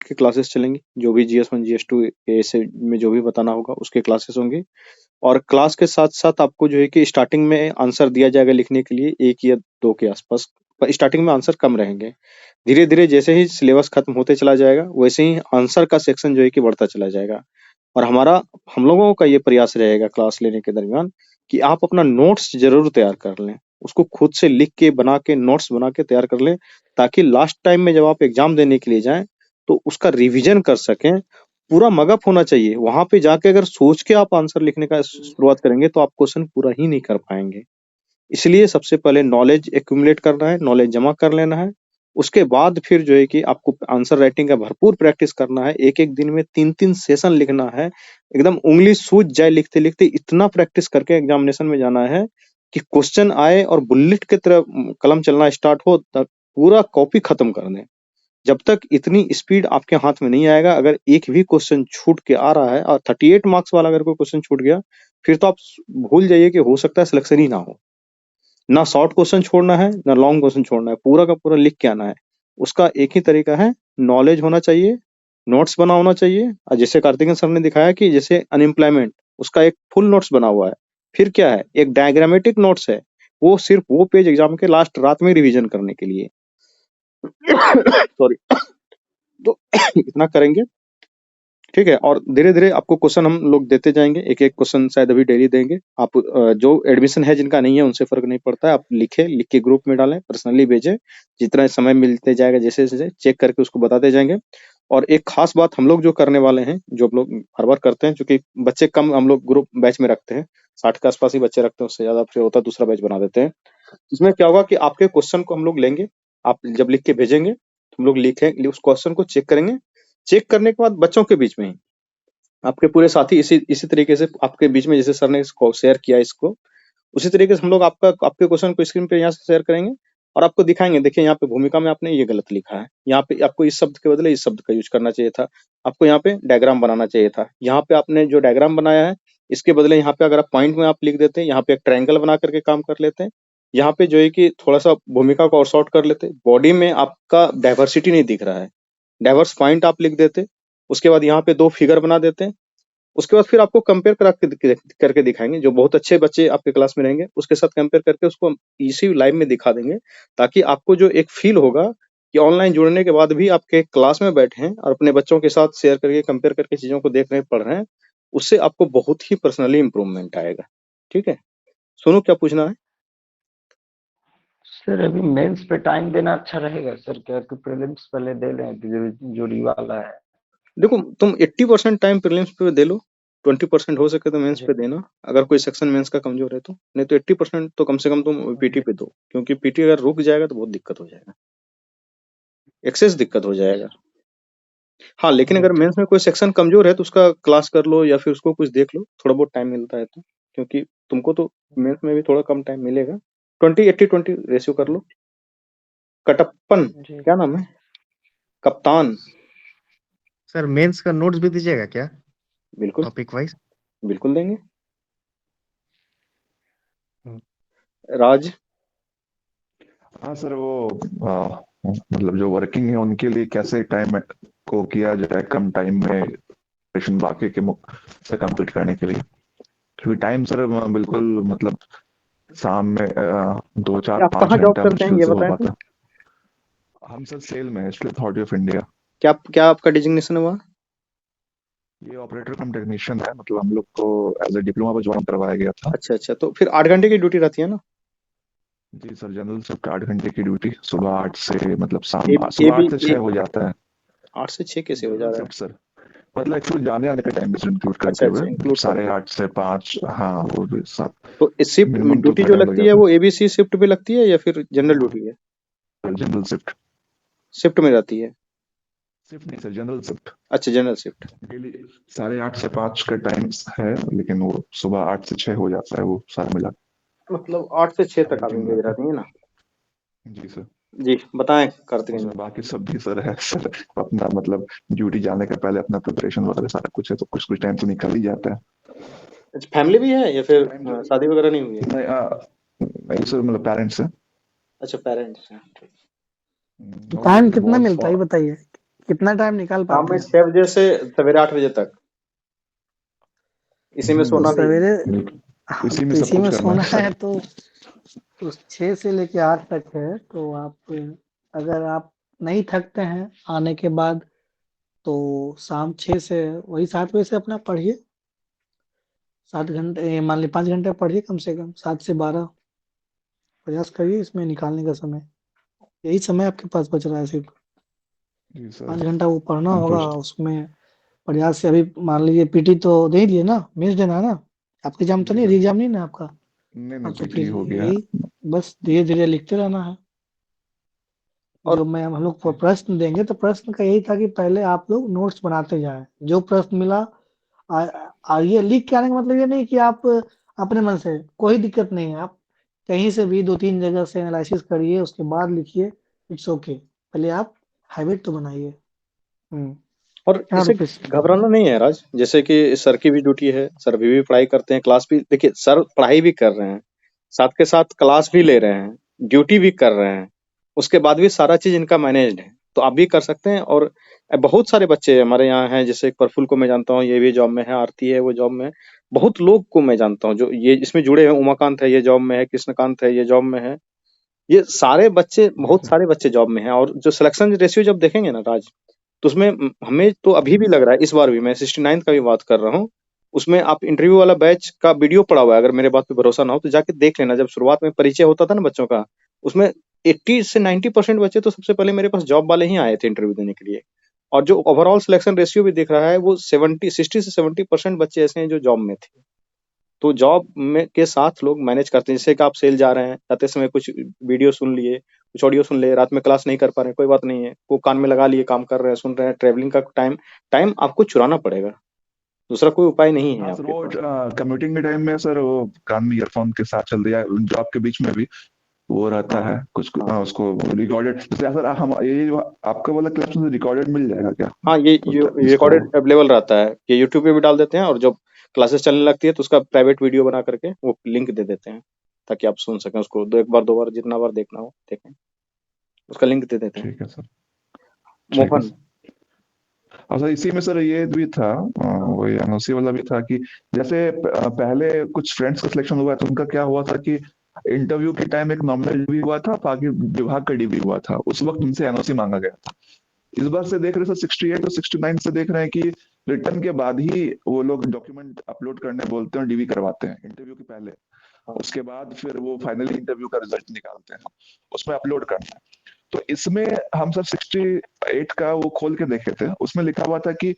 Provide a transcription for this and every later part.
के क्लासेस चलेंगी, जो भी GS1 GS2 ऐसे में जो भी बताना होगा उसके क्लासेस होंगे। और क्लास के साथ साथ आपको जो है कि स्टार्टिंग में आंसर दिया जाएगा लिखने के लिए 1 या 2 के आसपास, पर स्टार्टिंग में आंसर कम रहेंगे। धीरे धीरे जैसे ही सिलेबस खत्म होते चला जाएगा वैसे ही आंसर का सेक्शन जो है कि बढ़ता चला जाएगा। और हम लोगों का ये प्रयास रहेगा क्लास लेने के दरमियान कि आप अपना नोट्स जरूर तैयार कर लें, उसको खुद से लिख के बना के नोट्स बना के तैयार कर लें, ताकि लास्ट टाइम में जब आप एग्जाम देने के लिए जाएं तो उसका रिवीजन कर सकें। पूरा मगअप होना चाहिए, वहां पे जाके अगर सोच के आप आंसर लिखने का शुरुआत करेंगे तो आप क्वेश्चन पूरा ही नहीं कर पाएंगे। इसलिए सबसे पहले नॉलेज एक्यूमुलेट करना है, नॉलेज जमा कर लेना है। उसके बाद फिर जो है कि आपको आंसर राइटिंग का भरपूर प्रैक्टिस करना है। एक-एक दिन में 3-3 सेशन लिखना है। एकदम उंगली सूज जाए लिखते-लिखते, इतना प्रैक्टिस करके एग्जामिनेशन में जाना है कि क्वेश्चन आए और बुलेट की तरह कलम चलना स्टार्ट हो तब पूरा कॉपी खत्म कर दें। जब तक इतनी स्पीड आपके हाथ में नहीं आएगा, अगर एक भी क्वेश्चन छूट के आ रहा है और 38 मार्क्स वाला अगर कोई क्वेश्चन छूट गया, फिर तो आप भूल जाइए कि हो सकता है सिलेक्शन ही ना हो। ना शॉर्ट क्वेश्चन छोड़ना है, ना लॉन्ग क्वेश्चन छोड़ना है, पूरा का पूरा लिख के आना है। उसका एक ही तरीका है, नॉलेज होना चाहिए, नोट्स बना होना चाहिए। और जैसे कार्तिकेय सर ने दिखाया कि जैसे अनएम्प्लॉयमेंट, उसका एक फुल नोट्स बना हुआ है। फिर क्या है, एक डायग्रामेटिक नोट्स है, वो सिर्फ वो पेज एग्जाम के लास्ट रात में रिवीजन करने के लिए। सॉरी। तो इतना करेंगे, ठीक है। और धीरे धीरे आपको क्वेश्चन हम लोग देते जाएंगे, एक एक क्वेश्चन शायद अभी डेली देंगे। आप जो एडमिशन है जिनका नहीं है उनसे फर्क नहीं पड़ता है, आप लिख के ग्रुप में डालें, पर्सनली भेजें, जितना समय मिलते जाएगा जैसे जैसे चेक करके उसको बताते जाएंगे। और एक खास बात हम लोग जो करने वाले हैं, जो हम लोग हर बार करते हैं, क्योंकि बच्चे कम हम लोग ग्रुप बैच में रखते हैं, 60 के आसपास ही बच्चे रखते हैं, उससे ज्यादा फिर होता है दूसरा बैच बना देते हैं। इसमें क्या होगा कि आपके क्वेश्चन को हम लोग लेंगे, आप जब लिख के भेजेंगे तो हम लोग लिखें, उस क्वेश्चन को चेक करेंगे। चेक करने के बाद बच्चों के बीच में ही आपके पूरे साथी इसी इसी तरीके से आपके बीच में, जैसे सर ने इसको शेयर किया इसको, उसी तरीके से हम लोग आपके क्वेश्चन को स्क्रीन पे यहाँ से शेयर करेंगे और आपको दिखाएंगे। देखिए यहाँ पे भूमिका में आपने ये गलत लिखा है, यहाँ पे आपको इस शब्द के बदले इस शब्द का यूज करना चाहिए था, आपको यहाँ पे डायग्राम बनाना चाहिए था, यहाँ पे आपने जो डायग्राम बनाया है इसके बदले यहाँ पे अगर आप पॉइंट में आप लिख देते हैं, यहाँ पे एक ट्रायंगल बना करके काम कर लेते हैं, यहाँ पे जो है कि थोड़ा सा भूमिका को और शॉर्ट कर लेते, बॉडी में आपका डाइवर्सिटी नहीं दिख रहा है, डाइवर्स पॉइंट आप लिख देते। उसके बाद यहाँ पे 2 फिगर बना देते हैं। उसके बाद फिर आपको कंपेयर करके दिखाएंगे, जो बहुत अच्छे बच्चे आपके क्लास में रहेंगे उसके साथ कंपेयर करके उसको हम इसी लाइव में दिखा देंगे, ताकि आपको जो एक फील होगा कि ऑनलाइन जुड़ने के बाद भी आपके क्लास में बैठे हैं और अपने बच्चों के साथ शेयर करके कंपेयर करके चीजों को देख रहे हैं, पढ़ रहे हैं, उससे आपको बहुत ही पर्सनली इंप्रूवमेंट आएगा। ठीक है, सोनू क्या पूछना है? सर अभी मेंस पे टाइम देना अच्छा रहेगा सर क्या, कि प्रीलिम्स पहले दे लें कि जो जुड़ी वाला है? देखो, तुम 80% टाइम प्रीलिम्स पे दे लो, 20% हो सके तो मेंस जी पे देना, अगर कोई सेक्शन मेंस का कमजोर है तो। नहीं तो 80% तो कम से कम तुम पीटी जी पे दो, क्योंकि पीटी अगर रुक जाएगा तो बहुत दिक्कत हो जाएगा, एक्सेस दिक्कत हो जाएगा। हाँ, लेकिन अगर जी मेंस में कोई सेक्शन कमजोर है तो उसका क्लास कर लो या फिर उसको कुछ देख लो, थोड़ा बहुत टाइम मिलता है तो, क्योंकि तुमको तो मेंस में भी थोड़ा कम टाइम मिलेगा। 20-80-20 रेशियो कर लो। कटप्पन, जी क्या नाम है? कप्तान। सर मेंस का नोट्स भी दीजिएगा क्या, बिल्कुल, टॉपिक वाइज? बिल्कुल देंगे। राज। हाँ सर, वो मतलब जो वर्किंग है उनके लिए कैसे टाइम को किया जाए कम टाइम में सेशन बाकी के से कंप्लीट करने के लिए, क्योंकि टाइम सर बिल्कुल मतलब शाम में 2 4 आप 5 कहाँ जॉब घंटा करते हैं मुश्किल ये से हो बताएं तो? पाता है। हम सर सेल में स्टील अथॉरिटी ऑफ इंडिया। क्या क्या आपका डिजिग्नेशन हुआ? ये ऑपरेटर कम टेक्नीशियन है, मतलब हम लोग को एज ए डिप्लोमा पर ज्वाइन करवाया गया था। अच्छा अच्छा, तो फिर 8 घंटे की ड्यूटी रहती है ना? जी सर, जनरल शिफ्ट 8 घंटे की ड्यूटी, सुबह 8 से मतलब ए सुबह बी 8 से 6 हो जाता है। 8 से 6 कैसे हो जा जनरल रहा है? शिफ्ट सर, मतलब एक्चुअली जाने आने का टाइम भी इंक्लूड अच्छा करते हुए अच्छा, इंक्लूड करके। 8:30 से 5, हाँ वो भी सब तो शिफ्ट मिनिमम तो ड्यूटी उतना जो टाइम लग लगती है जाता वो एबीसी शिफ्ट पे लगती है या फिर जनरल ड्यूटी है? है। जनरल शिफ्ट, शिफ्ट में रहती है? शिफ्ट नहीं सर, जनरल शिफ्ट। अच्छा, जनरल शिफ्ट। डेली 8:30 से 5 का टाइम है, लेकिन वो सुबह 8 से 6 हो जाता है, वो सारा मिला मतलब 8 से 6 तक आप रूटीन एंगेज रहता रहती है ना? है। जी सर, जी बताएं कार्तिक जी। उसमें बाकी सब भी सर है सर, अपना मतलब ड्यूटी जाने का पहले अपना प्रिपरेशन वगैरह सारा कुछ है, तो कुछ कुछ टाइम तो निकल ही जाता है। अच्छा, फैमिली भी है या फिर टाइम जो शादी वगैरह नहीं हुई है? नहीं नहीं सर, मतलब पेरेंट्स है। अच्छा, पेरेंट्स हैं, ठीक। टाइम कितना बहुत मिलता है ये बताइए। कितना टाइम निकाल शाम पाते में हैं? 6 बजे से सवेरे 8 बजे तक। इसी में तो सोना भी है। सवेरे इसी में तो सब इसी कुछ में करना सोना है। है तो 6 से लेके 8 तक है, तो आप अगर आप नहीं थकते हैं आने के बाद, तो शाम 6 से वही 7 बजे से अपना पढ़िए। 7 घंटे मान ली 5 घंटे पढ़िए कम से कम, 7 से 12 प्रयास करिए इसमें निकालने का समय। यही समय आपके पास बच रहा है सिर्फ। जी 5 सर, घंटा वो पढ़ना होगा, संतुष्ट। उसमें प्रयास से अभी मान लीजिए पीटी तो दे ही दिए ना, मेंस देना है ना, आपका एग्जाम तो जी नहीं, सर, एग्जाम नहीं ना आपका। नहीं हाँ नहीं तो पीटी फिर हो गया। यही बस धीरे धीरे लिखते रहना है। और जो मैं हम लोग को प्रश्न देंगे तो प्रश्न का यही था कि पहले आप लोग नोट्स बनाते जाएं, जो प्रश्न मिला ये लिख के आने का मतलब ये नहीं कि आप अपने मन से, कोई दिक्कत नहीं है, आप कहीं से भी 2-3 जगह से एनालिसिस करिए उसके बाद लिखिए, इट्स ओके, पहले आप हैबिट तो बनाइए। और क्या इसे रुपेश? घबराना नहीं है राज, जैसे कि सर की भी ड्यूटी है, सर भी पढ़ाई करते हैं, क्लास भी देखिए, सर पढ़ाई भी कर रहे हैं, साथ के साथ क्लास भी ले रहे हैं, ड्यूटी भी कर रहे हैं, उसके बाद भी सारा चीज इनका मैनेज्ड है, तो आप भी कर सकते हैं। और बहुत सारे बच्चे हमारे यहाँ हैं, जैसे प्रफुल्ल को मैं जानता हूँ, ये भी जॉब में है, आरती है वो जॉब में है, बहुत लोग को मैं जानता हूँ जो ये इसमें जुड़े हैं, उमाकांत है ये जॉब में है, कृष्णकांत है ये जॉब में है, ये सारे बच्चे, जी बहुत सर। सारे बच्चे जॉब में हैं। और जो सिलेक्शन रेशियो जब देखेंगे ना राज, तो उसमें हमें तो अभी भी लग रहा है, इस बार भी मैं 69 का भी बात कर रहा हूँ, उसमें आप इंटरव्यू वाला बैच का वीडियो पड़ा हुआ है, अगर मेरे बात पे भरोसा ना हो तो जाके देख लेना। जब शुरुआत में परिचय होता था ना बच्चों का, उसमें 80 से 90% बच्चे तो सबसे पहले मेरे पास जॉब वाले ही आए थे इंटरव्यू देने के लिए। और जो ओवरऑल सिलेक्शन रेशियो भी दिख रहा है, वो 60 से 70% बच्चे ऐसे हैं जो जॉब में थे। तो जॉब में के साथ लोग मैनेज करते हैं, जैसे कि आप सेल जा रहे हैं, जाते समय कुछ वीडियो सुन लिए, कुछ ऑडियो सुन लिए, रात में क्लास नहीं कर पा रहे हैं, कोई बात नहीं है, वो कान में लगा लिए, काम कर रहे हैं, सुन रहे हैं, ट्रेवलिंग का टाइम टाइम आपको चुराना पड़ेगा, दूसरा कोई उपाय नहीं है हाँ सर, आपके वो पास। कम्यूटिंग के टाइम में सर वो कान में ईयरफोन के साथ चल दिया, जॉब के बीच में भी वो रहता हाँ है कुछ हाँ उसको रिकॉर्डेड, जैसे सर हम ये जो आपका वाला क्लास में रिकॉर्डेड मिल जाएगा क्या? हाँ, ये इसको रिकॉर्डेड अवेलेबल रहता है, ये यूट्यूब पे भी डाल देते हैं, और जब क्लासेस चलने लगती है तो उसका प्राइवेट वीडियो बना करके वो लिंक दे देते हैं, ताकि आप सुन सकें उसको, एक बार दो बार जितना बार देखना हो देखें, उसका लिंक दे देते हैं। ठीक है सर, ठीक है मोहन। सर। और सर इसी में सर ये भी था, वही एनओसी वाला भी था कि जैसे पहले कुछ फ्रेंड्स का सिलेक्शन हुआ तो उनका क्या हुआ था कि इंटरव्यू के टाइम एक नॉमिनल डीवी हुआ था, बाकी विभाग का डीवी हुआ था, उस वक्त उनसे एनओसी मांगा गया था। इस बार से देख रहे सर 68 और 69 से देख रहे हैं कि रिटर्न के बाद ही वो लोग डॉक्यूमेंट अपलोड करने बोलते हैं, डीवी करवाते हैं इंटरव्यू के पहले, उसके बाद फिर वो फाइनली इंटरव्यू का रिजल्ट निकालते हैं, उसमें अपलोड करना है। तो इसमें हम सब 68 का वो खोल के देखे थे, उसमें लिखा हुआ था कि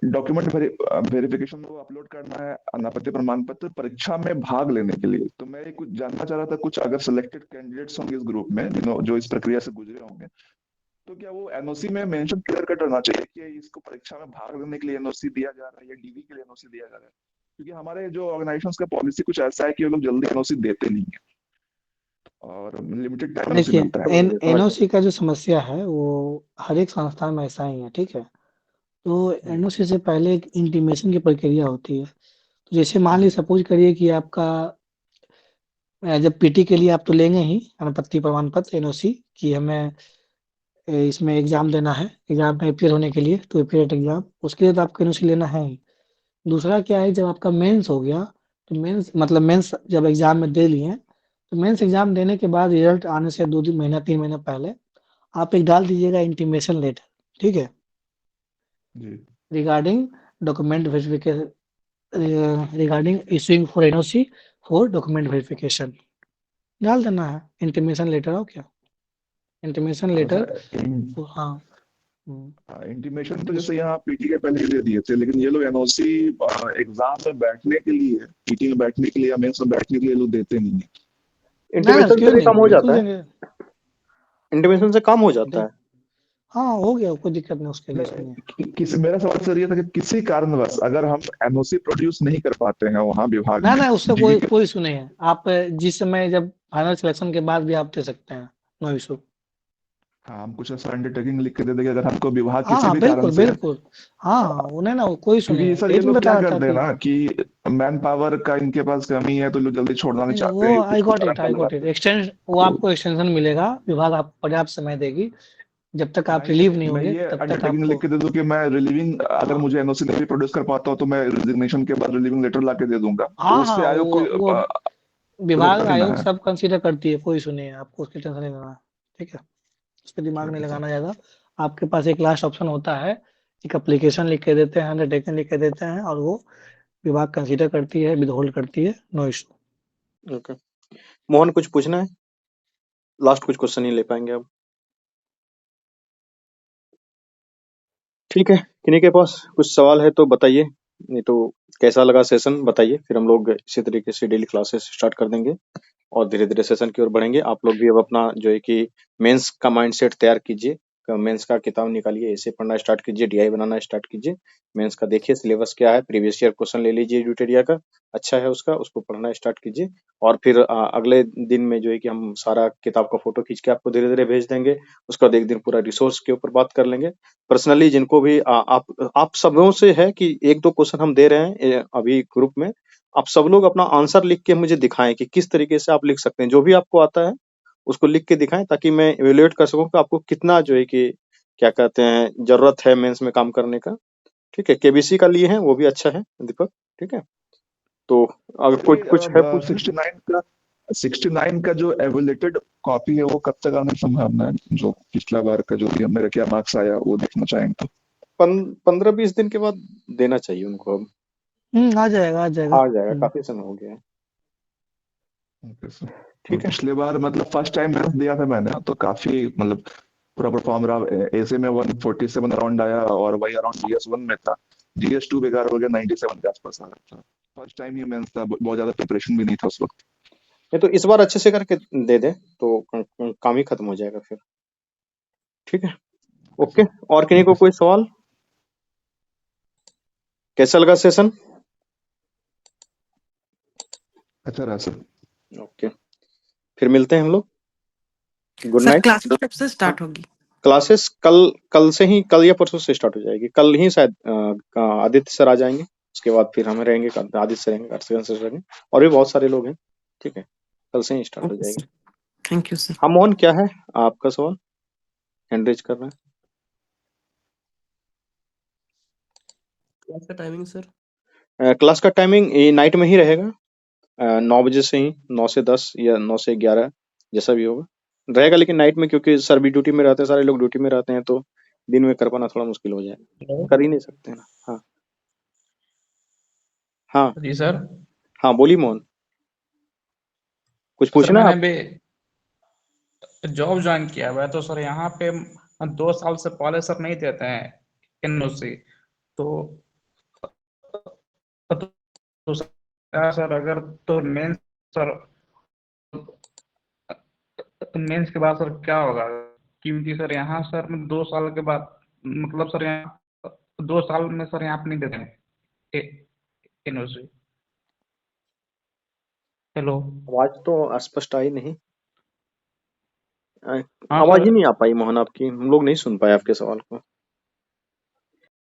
डॉक्यूमेंट वेरिफिकेशन को अपलोड करना है, अनापत्ति प्रमाण पत्र परीक्षा में भाग लेने के लिए। तो मैं कुछ जानना चाह रहा था, कुछ अगर सिलेक्टेड कैंडिडेट्स होंगे इस ग्रुप में जो इस प्रक्रिया से गुजरे होंगे, तो क्या वो एनओसी में मेंशन क्लियर कट होना चाहिए कि इसको परीक्षा में भाग लेने के लिए एनओसी दिया जा रहा है या डीवी के लिए एनओसी दिया जा रहा है? क्योंकि हमारे जो ऑर्गेनाइजेशन का पॉलिसी कुछ ऐसा है कि वो लोग जल्दी एनओसी देते नहीं है और लिमिटेड टाइम एनओसी देखिए, मिलता है। एनओसी का जो समस्या है वो हर एक संस्थान में ऐसा ही है, ठीक है। तो जी एनओसी से पहले एक इंटीमेशन की प्रक्रिया होती है। तो जैसे मान ली जी सपोज करिए कि आपका जब पीटी के लिए आप तो लेंगे ही अनापत्ति प्रमाण पत्र एनओसी, कि हमें इसमें एग्जाम देना है, एग्जाम में अपियर होने के लिए, तो अपियर एग्जाम, उसके लिए तो आपको एनओसी लेना है ही। दूसरा क्या है, जब आपका मेंस हो गया, तो मेंस मतलब मेंस जब एग्जाम में दे लिए, तो मेंस एग्जाम देने के बाद रिजल्ट आने से 2 महीना 3 महीना पहले आप एक डाल दीजिएगा इंटीमेशन लेटर, ठीक है, जी regarding document verification, regarding issuing for NOC for document verification, डाल देना है इंटीमेशन लेटर। हो क्या इंटीमेशन लेटर? हाँ। इंटीमेशन तो उस जैसे यहाँ पीटी के पहले दे दिए थे, लेकिन ये लोग एनओसी एग्जाम में बैठने के लिए, पीटी में बैठने के लिए या मेंस में बैठने के लिए लोग देते नहीं है। ना, इंटीमेशन से क्यों भी नहीं, काम हो बिल्कुल जाता है, देंगे। इंटीमेशन से काम हो जाता दे है। हाँ, हो गया, कोई दिक्कत नहीं उसके लिए, इसमें। मेरा सवाल सर ये था कि किसी कारणवश अगर हम एनओसी प्रोड्यूस नहीं कर पाते हैं वहां विभाग ना में ना, उससे डीवी कोई के, कोई इशू नहीं है। आप जिस समय जब फाइनल सिलेक्शन के बाद भी आप दे सकते हैं, नो इशू। हाँ हम कुछ ऐसा अंडरटेकिंग लिख के दे देंगे अगर हमको विभाग हाँ किसी हाँ, भी कारण बिल्कुल से, बिल्कुल। हाँ हाँ, उन्हें ना कोई इशू नहीं क्योंकि है, सर यही ये तो लोग बता क्या रहा था करते हैं कि ना कि मैन पावर का इनके पास कमी है तो लोग जल्दी छोड़ना नहीं नहीं नहीं, चाहते वो हैं, कुछ आई गॉट कारण इट, को आई गॉट इट, लगाते हैं। एक्सटेंशन, वो तो आपको एक्सटेंशन मिलेगा, विभाग आपको पर्याप्त समय देगी। जब तक आप नहीं रिलीव नहीं, नहीं मैं होंगे ये तब तक अंडरटेकिंग आपको लिख के दे दूं कि मैं रिलीविंग, अगर हाँ मुझे एनओसी नहीं प्रोड्यूस कर पाता हूं तो मैं रिजिग्नेशन के बाद रिलीविंग लेटर ला के दे दूंगा, तो हाँ उससे हाँ आयोग को वो विभाग उधर नहीं ना आयोग है। सब कंसीडर करती है, कोई इशू नहीं है, आपको उसकी टेंशन नहीं लेना है। ठीक है, उस पर दिमाग ठीक नहीं है सर। लगाना ज्यादा। आपके पास एक लास्ट ऑप्शन होता है, एक एप्लीकेशन लिख के देते हैं, अंडरटेकिंग लिख के देते हैं, और वो विभाग कंसीडर करती है, विदहोल्ड करती है, नो इशू। ओके, मोहन कुछ पूछना है? लास्ट कुछ क्वेश्चन ही ले पाएंगे अब। ठीक है, किन्हीं के पास कुछ सवाल है तो बताइए, नहीं तो कैसा लगा सेशन बताइए, फिर हम लोग इसी तरीके से डेली क्लासेस स्टार्ट कर देंगे और धीरे धीरे सेशन की ओर बढ़ेंगे। आप लोग भी अब अपना जो है कि मेंस का माइंडसेट तैयार कीजिए, मेंस का किताब निकालिए, ऐसे पढ़ना स्टार्ट कीजिए, डीआई बनाना स्टार्ट कीजिए, मेंस का देखिए सिलेबस क्या है, प्रीवियस ईयर क्वेश्चन ले लीजिए ड्यूटेरिया का, अच्छा है उसका, उसको पढ़ना स्टार्ट कीजिए। और फिर अगले दिन में जो है कि हम सारा किताब का फोटो खींच के आपको धीरे धीरे भेज देंगे। उसके बाद एक दिन पूरा रिसोर्स के ऊपर बात कर लेंगे पर्सनली। जिनको भी आप सबों से है कि एक दो क्वेश्चन हम दे रहे हैं अभी ग्रुप में, आप सब लोग अपना आंसर लिख के मुझे दिखाएं कि किस तरीके से आप लिख सकते हैं, जो भी आपको आता है उसको लिख के दिखाएं, ताकि मैं इवेल्युएट कर सकूं कि आपको कितना जो है कि क्या कहते हैं जरूरत है मेंस में काम करने का। ठीक है, केबीसी का लिए हैं वो भी अच्छा है दीपक। ठीक है, तो अगर सर कुछ ये कुछ है पूछना। 69 का जो एवुलेटेड कॉपी है वो कब तक आने की संभावना है? जो पिछला बार का जो भी मेरा क्या मार्क्स आया वो देखना चाहेंगे तो। 15-20 दिन के बाद देना चाहिए उनको, अब आ जाएगा आ जाएगा। आ जाएगा, काफी समय हो गया है। Okay sir. ठीक है, पिछले बार मतलब फर्स्ट टाइम मेंस दिया था मैंने, तो काफी मतलब पूरा परफॉर्म रहा। एसे में 147 अराउंड आया और वही अराउंड जीएस 1 में था। जीएस 2 बेकार हो गया, 97 के आसपास आ रहा था। फर्स्ट टाइम ही मेंस था, बहुत ज्यादा प्रिपरेशन भी नहीं था उस वक्त। नहीं तो इस बार अच्छे से करके दे दे तो काम ही खत्म हो जाएगा फिर। ठीक है, ओके। और किन्हीं को कोई सवाल? कैसा लगा सेशन? अच्छा रहा सर। ओके, फिर मिलते हैं हम लोग। Good sir night. क्लास कब से स्टार्ट होगी? क्लासेस कल से ही, कल या परसों से स्टार्ट हो जाएगी। कल ही शायद आदित्य सर आ जाएंगे, उसके बाद फिर हमें रहेंगे, आदित्य सर रहेंगे, कार्तिकेय सर रहेंगे, और भी बहुत सारे लोग हैं। ठीक है, कल से ही स्टार्ट हो ओके जाएगी। Sir, thank you sir. हाँ मोहन, क्या है आपका सवाल? हैंड रेज कर रहे क्लास का टाइमिंग सर? हैं। क्लास का टाइमिंग नाइट में ही रहेगा, 9 बजे से ही, 9 से 10 या 9 से 11, जैसा भी होगा रहेगा, लेकिन नाइट में, क्योंकि सर भी ड्यूटी में रहते हैं, सारे लोग ड्यूटी में रहते हैं, तो दिन में कर पाना थोड़ा मुश्किल हो जाएगा, हेलो कर ही नहीं सकते हैं ना। हाँ हाँ जी सर। हाँ, बोलिए मोहन, कुछ सर पूछना है मैंने आप? अभी जॉब ज्वाइन किया हुआ है, तो सर यहाँ पे 2 साल से पहले सर नहीं देते हैं एनओसी, तो सर अगर तो मेंस सर, मेंस के बाद सर क्या होगा? क्योंकि सर यहाँ सर 2 साल के बाद, मतलब सर यहाँ 2 साल में सर यहाँ पे नहीं देते हैं एनओसी। हेलो। आवाज तो स्पष्ट आई नहीं, हाँ आवाज सर। ही नहीं आ पाई मोहन आपकी, हम लोग नहीं सुन पाए आपके सवाल को।